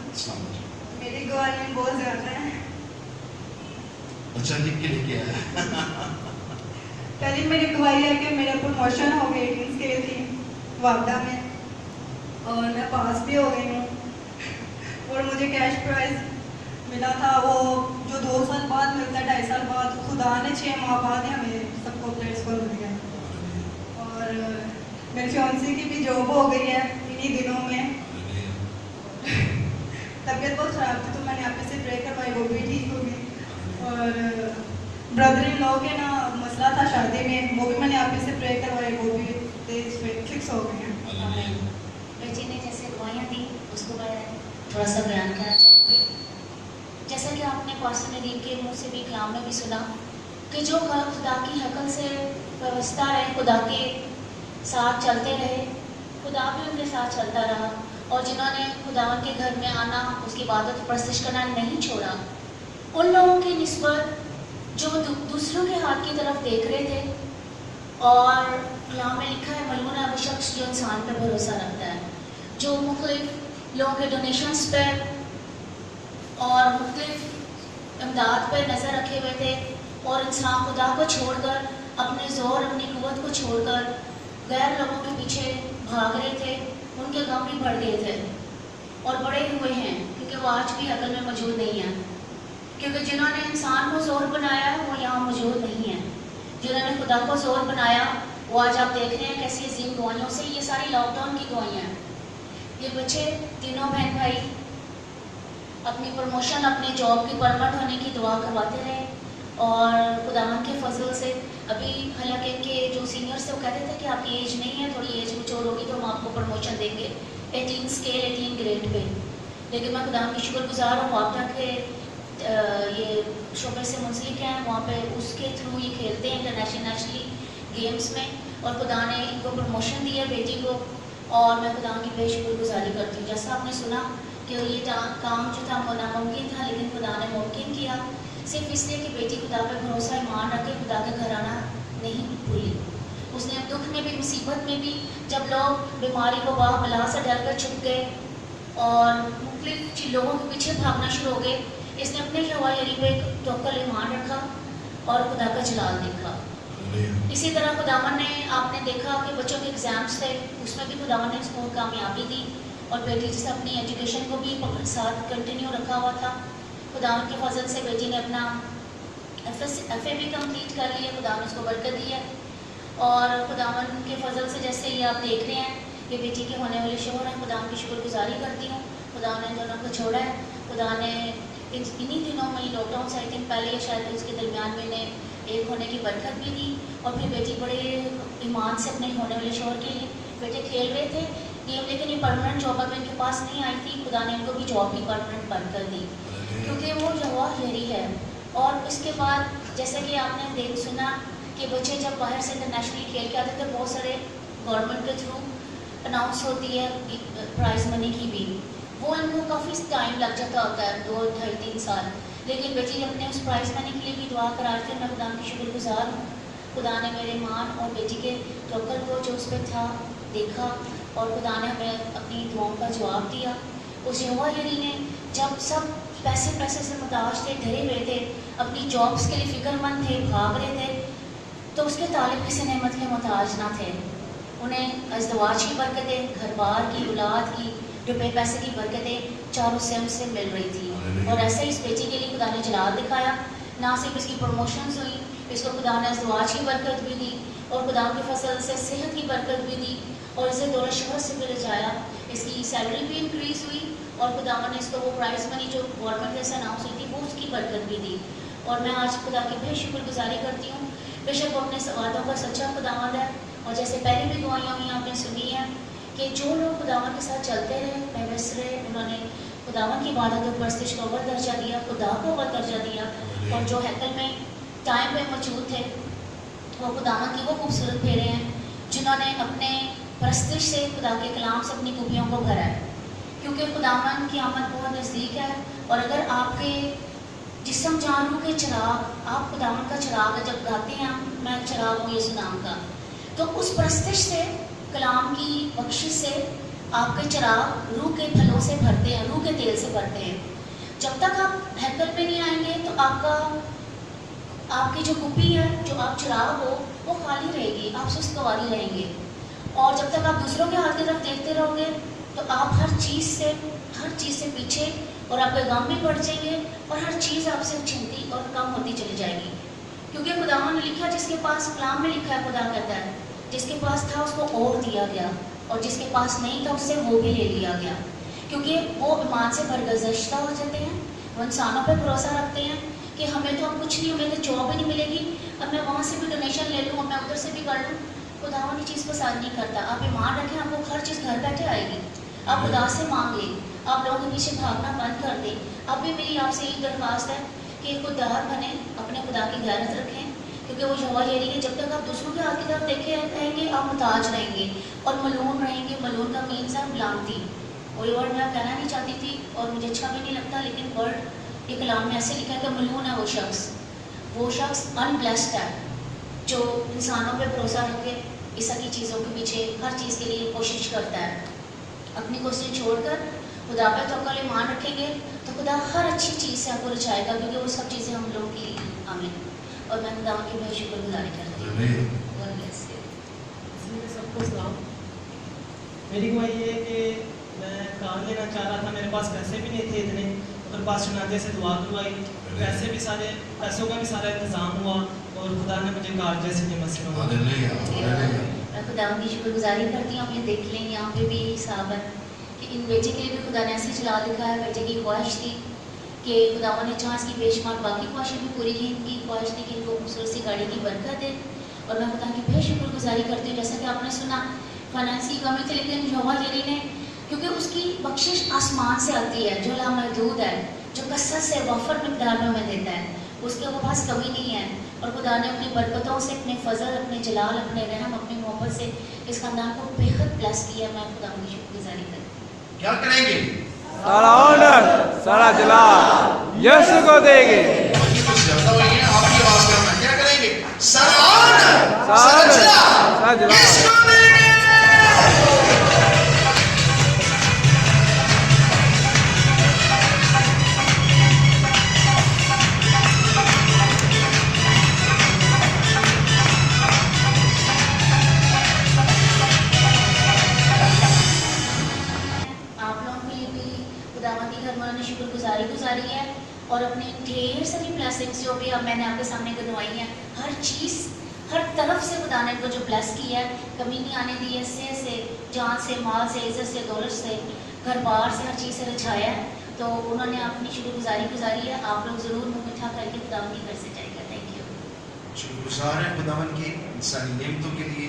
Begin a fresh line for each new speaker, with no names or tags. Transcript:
मेरी गवाही बहुत ज़्यादा है।
अच्छा लिख के लेके आया।
पहले मेरी गवाही है कि मेरा प्रमोशन हो गई 18 स्केल थी वापडा में और मैं पास भी हो गई हूँ और मुझे कैश प्राइज मिला था, वो जो 2 साल बाद मिलता है, 2.5 साल बाद। खुदा ने 6 माह बाद ही हमें सबको प्लेट्स को मिल गया। और मेरे फियांसे की भी जॉब हो गई है इन्हीं दिनों में। तबीयत बहुत ख़राब थी तो मैंने आपसे प्रे करवाई, वो भी ठीक हो गई। और ब्रदर इन लॉ के ना मसला था शादी में, वो भी मैंने आपसे प्रे करवाई, वो भी फिक्स हो गए हैं।
बेटी ने जैसे गवाहियाँ दी उसको मैं थोड़ा सा बयान करना चाहूँगी। जैसा कि आपने पास्टर नदीम के मुंह से भी कलाम में भी सुना कि जो खुदा की हकल से व्यवस्था रहे, खुदा के साथ चलते रहे, खुदा भी उनके साथ चलता रहा। और जिन्होंने खुदा के घर में आना, उसकी इबादत प्रस्तुत करना नहीं छोड़ा, उन लोगों की निस्बत जो दूसरों के हाथ की तरफ देख रहे थे। और कलाम में लिखा है, मलून है वो शख्स जो इंसान पर भरोसा रखता है, जो मुख्तलिफ लोगों के डोनेशंस पर और मुख्तलिफ इमदाद पर नज़र रखे हुए थे और इंसान खुदा को छोड़कर, अपने ज़ोर अपनी क़ुव्वत को छोड़कर गैर लोगों के पीछे भाग रहे थे। उनके गम भी बढ़ गए थे और बड़े हुए हैं, क्योंकि वो आज भी अकल में मौजूद नहीं है। क्योंकि जिन्होंने इंसान को ज़ोर बनाया वो यहाँ मौजूद नहीं है। जिन्होंने खुदा को ज़ोर बनाया वो आज आप देख रहे हैं कैसी अजीम गवाहियों से, ये सारी लॉकडाउन की गवाहियाँ हैं। ये बच्चे तीनों बहन भाई अपनी प्रमोशन, अपने जॉब की परमानेंट होने की दुआ करवाते रहे और खुदावंद के फजल से अभी, हालांकि इनके जो सीनियर्स थे वो कहते थे कि आपकी एज नहीं है, थोड़ी एज मैच्योर होगी तो हम आपको प्रमोशन देंगे 18 स्केल 18 ग्रेड पे। लेकिन मैं खुदावंद की शुक्रगुजार हूँ, वापडा के ये शोबे से मुंसलिक हैं, वहाँ पे उसके थ्रू ये खेलते हैं इंटरनेशनली गेम्स में, और खुदा ने इनको प्रमोशन दिया बेटी को। और मैं खुदा की बेशुक्रगुजारी करती हूँ। जैसा आपने सुना कि ये काम जो था वो नामुमकिन था, लेकिन खुदा ने मुमकिन किया, सिर्फ इसलिए कि बेटी खुदा पर भरोसा ईमान रखे, खुदा के घर आना नहीं भूली। उसने दुख में भी, मुसीबत में भी, जब लोग बीमारी को बला से डर कर छुप गए और मुख्तलिफ लोगों के पीछे भागना शुरू हो गए, इसने अपने हवाई पे तवक्कुल ईमान रखा और खुदा का जलाल देखा। इसी तरह खुदावन ने, आपने देखा कि बच्चों के एग्ज़ाम्स थे, उसमें भी खुदावन ने इसको कामयाबी दी और बेटी जिसने अपनी एजुकेशन को भी साथ कंटिन्यू रखा हुआ था। खुदावन के फजल से बेटी ने अपना FA भी कंप्लीट कर लिया, खुदावन उसको बरकत दी है। और खुदावन के फजल से जैसे ये आप देख रहे हैं कि बेटी के होने वाले शोहर हैं, खुदावन की शुक्रगुजारी करती हूँ। खुदा ने दोनों को छोड़ा है, खुदा ने इन्हीं दिनों में ही लॉकडाउन से आई थिंक पहले या शायद उसके दरमियान में ने एक होने की बरकत भी दी। और फिर बेटी बड़े ईमान से अपने होने वाले शोहर के लिए, बेटे खेल रहे थे गेम, लेकिन ये परमानेंट जॉब अगर इनके पास नहीं आई थी, खुदा ने इनको भी जॉब भी परमानेंट बंद कर दी, क्योंकि वो जवाहरी है। और इसके बाद जैसे कि आपने देख सुना कि बच्चे जब बाहर से इंटरनेशनली खेल के आते थे, बहुत सारे गवर्नमेंट के थ्रू अनाउंस होती है प्राइज़ मनी की भी, वो इनको काफ़ी टाइम लग जाता होता है, 2, 2.5, 3 साल। लेकिन बेटी अपने उस प्राइज़ मनी के लिए भी दुआ करा थे। मैं खुदा की शुक्रगुजार हूँ। खुदा ने मेरे मान और बेटी के तवक्कुल को जो उस पर था देखा और खुदा ने हमें अपनी दुआओं का जवाब दिया। उस यहोवा-यरी ने जब सब पैसे से मुताज थे, डरे हुए थे, अपनी जॉब्स के लिए फ़िक्रमंद थे, भाग रहे थे, तो उसके तालिब किसी नेमत के मुताज ना थे। उन्हें अज़दवाज की बरकतें, घर बार की, औलाद की, रुपए पैसे की बरकतें चारों से हमसे मिल रही थी। और ऐसे ही इस बेटी के लिए खुदा ने जलाल दिखाया। ना सिर्फ इसकी प्रमोशंस हुई, इसको खुदा ने अज़दवाज की बरकत भी दी और खुदा के फसल से सेहत की बरकत भी दी और इसे दौलत शोहरत से भी बचाया। इसकी सैलरी भी इंक्रीज़ हुई और खुदा ने इसको वो प्राइज़ मनी जो गवर्नमेंट से अनाउंस हुई थी वो उसकी बरकत भी दी। और मैं आज खुदा की बेशुक्रगुजारी करती हूँ। बेशक वो अपने वादों का सच्चा खुदावंद है। और जैसे पहले भी दुआएं हुई आपने सुनी है कि जो लोग खुदावन के साथ चलते रहे, पैबस रहे, उन्होंने खुदावन की इबादत और परस्तिश को अव्वल दर्जा दिया, खुदा को अव्वल दर्जा दिया। और जो हैकल में टाइम पे मौजूद थे वो खुदावन की वो खूबसूरत फेरे हैं जिन्होंने अपने परस्तिश से, खुदा के कलाम से अपनी खूबियों को भरा है। क्योंकि खुदावन की आमद बहुत नज़दीक है और अगर आपके जिस्म जान रूह के चिराग, आप खुदावन का चिराग है, जब गाते हैं मैं चिराग हूँ यीशु नाम का, तो उस परस्तिश से, कलाम की बख्शिश से आपके चिराग रूह के फलों से भरते हैं, रूह के तेल से भरते हैं। जब तक आप हैकल पे नहीं आएंगे तो आपकी जो कुप्पी है, जो आप चिराग हो, वो खाली रहेगी, आप सुस्त गवारी रहेंगे। और जब तक आप दूसरों के हाथ की तरफ देखते रहोगे तो आप हर चीज़ से पीछे, और आपके गम भी बढ़ जाएंगे और हर चीज़ आपसे छिनती और कम होती चली जाएगी। क्योंकि खुदा ने लिखा, जिसके पास कलाम में लिखा है, खुदा कहता है जिसके पास था उसको और दिया गया, और जिसके पास नहीं था उससे वो भी ले लिया गया। क्योंकि वो ईमान से बरगज़श्ता हो जाते हैं, वो इंसानों पर भरोसा रखते हैं कि हमें तो अब कुछ नहीं, हमें तो जॉब ही नहीं मिलेगी, अब मैं वहाँ से भी डोनेशन ले लूँ, मैं उधर से भी कर लूँ। खुदा ये चीज़ पसंद नहीं करता। आप ईमान रखें, आपको हर चीज़ घर बैठे आएगी। आप खुदा से मांगे, आप लोगों के पीछे भागना बंद कर दें। अब भी मेरी आपसे यही दरख्वास्त है कि खुददार बने, अपने खुदा की गैरत रखें, क्योंकि वो यहोवा यरी है। जब तक आप दूसरों के हाथ की तरफ देखे रहेंगे, आप मुहताज रहेंगे और मलून रहेंगे। मलून का मीन्स है गुलामती। वही वर्ड मैं कहना नहीं चाहती थी और मुझे अच्छा भी नहीं लगता, लेकिन वर्ड एक कलाम में ऐसे लिखा है कि मलून है वो शख्स अनब्लेस्ड है जो इंसानों पे भरोसा रख के इस की चीज़ों के पीछे हर चीज़ के लिए कोशिश करता है। अपनी कोशिश छोड़कर खुदा पे तवक्कुल ईमान रखेंगे तो खुदा हर अच्छी चीज़ से आपको बचाएगा, क्योंकि वो सब चीज़ें हम लोगों के लिए। आमीन। और मैं खुदा की बहुत शुक्रगुजारी करती हूँ। God bless you।
इसलिए सबको सलाम। मेरी गवाही ये है कि मैं कार लेना चाह रहा था, मेरे पास पैसे भी नहीं थे इतने, और पास नादे से दुआ करवाई, पैसों का भी सारा इंतज़ाम हुआ और खुदा ने मुझे कार जैसी नियमत से नवाजा।
मैं खुदा की शुक्रगुजारी करती हूँ। आप ये देख लें, यहाँ पे भी हिसाब है कि इन बेटे के लिए भी खुदा ने ऐसे चला लिखा है। बेटे की ख्वाहिश थी कि खुदा ने जहाँ इसकी बेशुमार बाकी ख्वाहिशें भी पूरी की, इनकी ख्वाहिश थी कि इनको खूबसूरत सी गाड़ी की बरकत दे। और मैं खुदा की बेहद शुक्रगुजारी करती हूँ। जैसा कि आपने सुना, फाइनेंस की कमी थी, लेकिन यहोवा यरी ने, क्योंकि उसकी बख्शिश आसमान से आती है, जो लामहदूद है, जो कसरत से वफर मिकदार में हमें देता है, उसके पास कमी नहीं है। और खुदा ने अपनी बरकतों से, अपने फजल, अपने जलाल, अपने रहम, अपनी मोहब्बत से इस खानदान को बेहद ब्लेस किया। मैं खुदा की शुक्रगुजारी करती हूँ।
क्या करेंगे?
सारा ऑनर, सारा जलाल यीशु को देंगे।
कुछ ज्यादा हुई है, आप ही आवाज करना। क्या करेंगे? सारा ऑनर,
सारा जलाल
यीशु को देंगे।
शुक्रगुजारी गुजारी है और अपनी ढेर सारी ब्लेसिंग्स जो भी अब मैंने आपके सामने गिनवाई हैं, हर चीज़, हर तरफ से खुदा ने को जो ब्लेस किया है, कमी नहीं आने दी है। से जान से, माल से, इज्जत से, दौलत से, घर बार से, हर चीज़ से रचाया है। तो उन्होंने अपनी शुक्रगुजारी गुजारी है। आप लोग ज़रूर मुँह मीठा करके खुदावन की घर से जाएगा। Thank you.
शुक्रगुजार है खुदावन की सारी नेमतों के लिए।